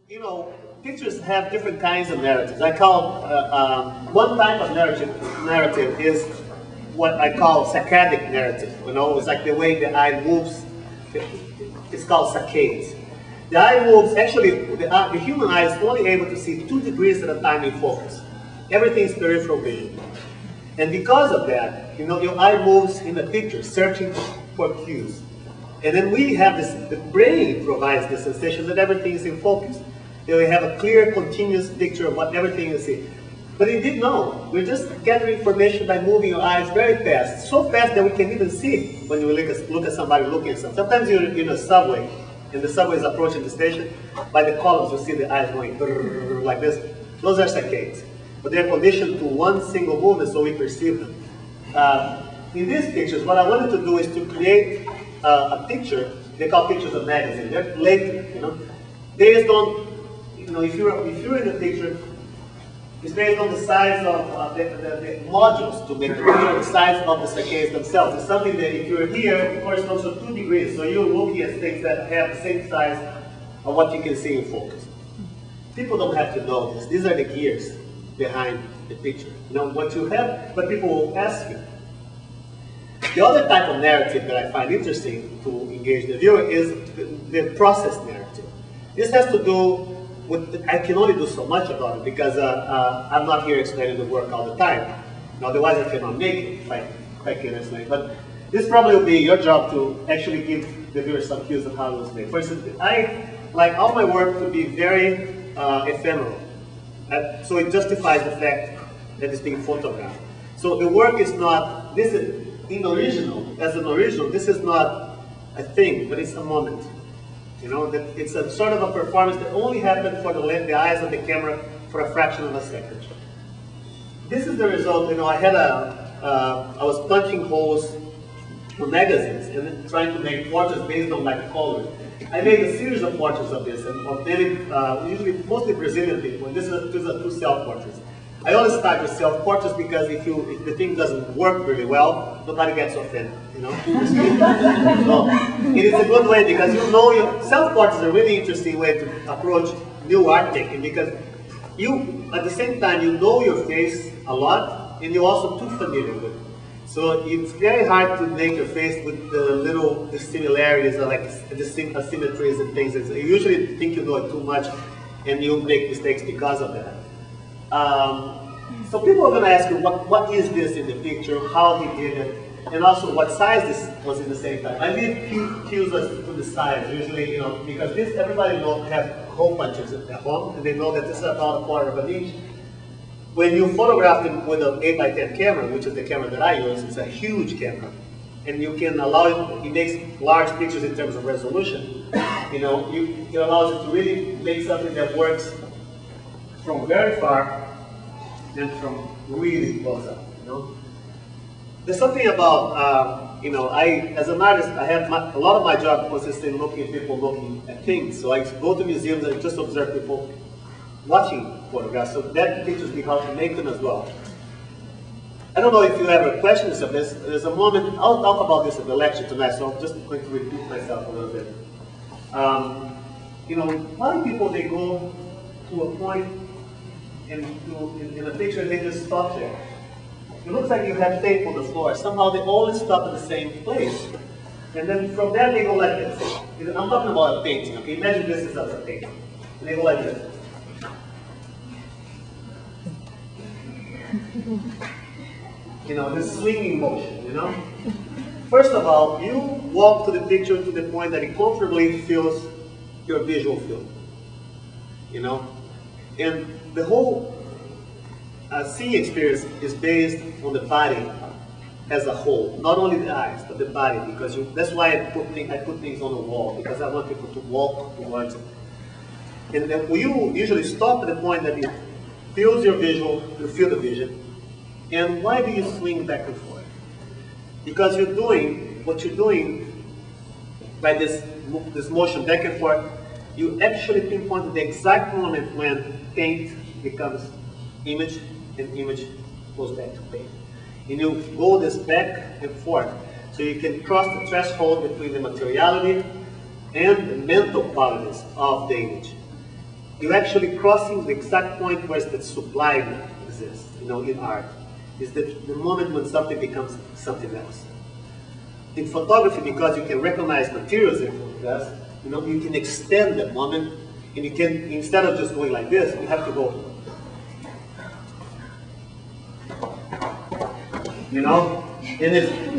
You know, pictures have different kinds of narratives. I call one type of narrative is what I call saccadic narrative. You know, it's like the way the eye moves. It's called saccades. The eye moves. Actually, the human eye is only able to see 2 degrees at a time in focus. Everything is peripheral vision, and because of that, you know, your eye moves in the picture, searching for cues. And then we have this. The brain provides the sensation that everything is in focus. We have a clear, continuous picture of what everything you see. But you didn't know. We're just gathering information by moving your eyes very fast. So fast that we can even see when you look at somebody looking at something. Sometimes you're in a subway, and the subway is approaching the station. By the columns, you see the eyes going like this. Those are saccades. But they're conditioned to one single movement, so we perceive them. In these pictures, what I wanted to do is to create a picture. They call pictures of magazine. They're latent, you know. Based on, you know, if you're in the picture, it's based on the size of the modules to make the size of the saccades themselves. It's something that if you're here, it corresponds to 2 degrees. So you're looking at things that have the same size of what you can see in focus. People don't have to know this. These are the gears behind the picture. You know what you have, but people will ask you. The other type of narrative that I find interesting to engage the viewer is the process narrative. This has to do with, I can only do so much about it because I'm not here explaining the work all the time. Otherwise I cannot make it if I can explain. But this probably will be your job to actually give the viewer some cues of how it was made. For instance, I like all my work to be very ephemeral. So it justifies the fact that it's being photographed. So the work is not, this is, in original, as an original, this is not a thing, but it's a moment. You know, that it's a sort of a performance that only happened for the eyes of the camera for a fraction of a second. This is the result. You know, I was punching holes for magazines and trying to make portraits based on like colors. I made a series of portraits of this, and of many, usually mostly Brazilian people. These are 2 self-portraits. I always start with self-portraits because if the thing doesn't work really well, nobody gets offended, you know? So it is a good way because you know your self-portraits is a really interesting way to approach new art making because you, at the same time, you know your face a lot and you're also too familiar with it. So it's very hard to make your face with the similarities or like the asymmetries and things. You usually think you know it too much and you make mistakes because of that. So people are going to ask you, what is this in the picture, how he did it, and also what size this was in the same time. I leave cues to the size, usually, you know, because this, everybody knows, have hole punches at home, and they know that this is about 1/4 of an inch. When you photograph it with an 8x10 camera, which is the camera that I use, it's a huge camera, and you can allow it makes large pictures in terms of resolution. You know, it allows it to really make something that works from very far and from really close up, you know. There's something about, you know, as an artist, I have a lot of my job consists in looking at people looking at things. So I go to museums and just observe people watching photographs. So that teaches me how to make them as well. I don't know if you have questions of this. There's a moment, I'll talk about this at the lecture tonight, so I'm just going to repeat myself a little bit. You know, a lot of people, they go to a point in a picture and they just stop there. It looks like you have tape on the floor. Somehow they always stop at the same place. And then from there they go like this. I'm talking about a painting, okay? Imagine this is as a painting. And they go like this. You know, this swinging motion, you know? First of all, you walk to the picture to the point that it comfortably fills your visual field. You know? And the whole seeing experience is based on the body as a whole, not only the eyes, but the body, because that's why I put things on the wall, because I want people to walk towards it. And then you usually stop at the point that it fills your visual, you feel the vision. And why do you swing back and forth? Because what you're doing by this motion back and forth, you actually pinpoint the exact moment when paint becomes image and image goes back to paint. And you go this back and forth so you can cross the threshold between the materiality and the mental qualities of the image. you're actually crossing the exact point where the sublime exists, in art. Is the moment when something becomes something else. In photography, because you can recognize materials in photographs, you can extend that moment, and you can, instead of just going like this, you have to go.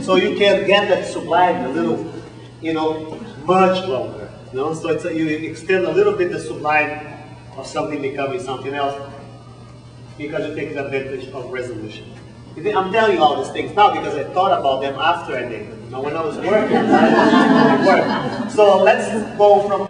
So you can get that sublime a little, much longer. So it's you extend a little bit the sublime of something becoming something else because you take advantage of resolution. I'm telling you all these things now because I thought about them after I made them. When I was working, I worked. So let's go from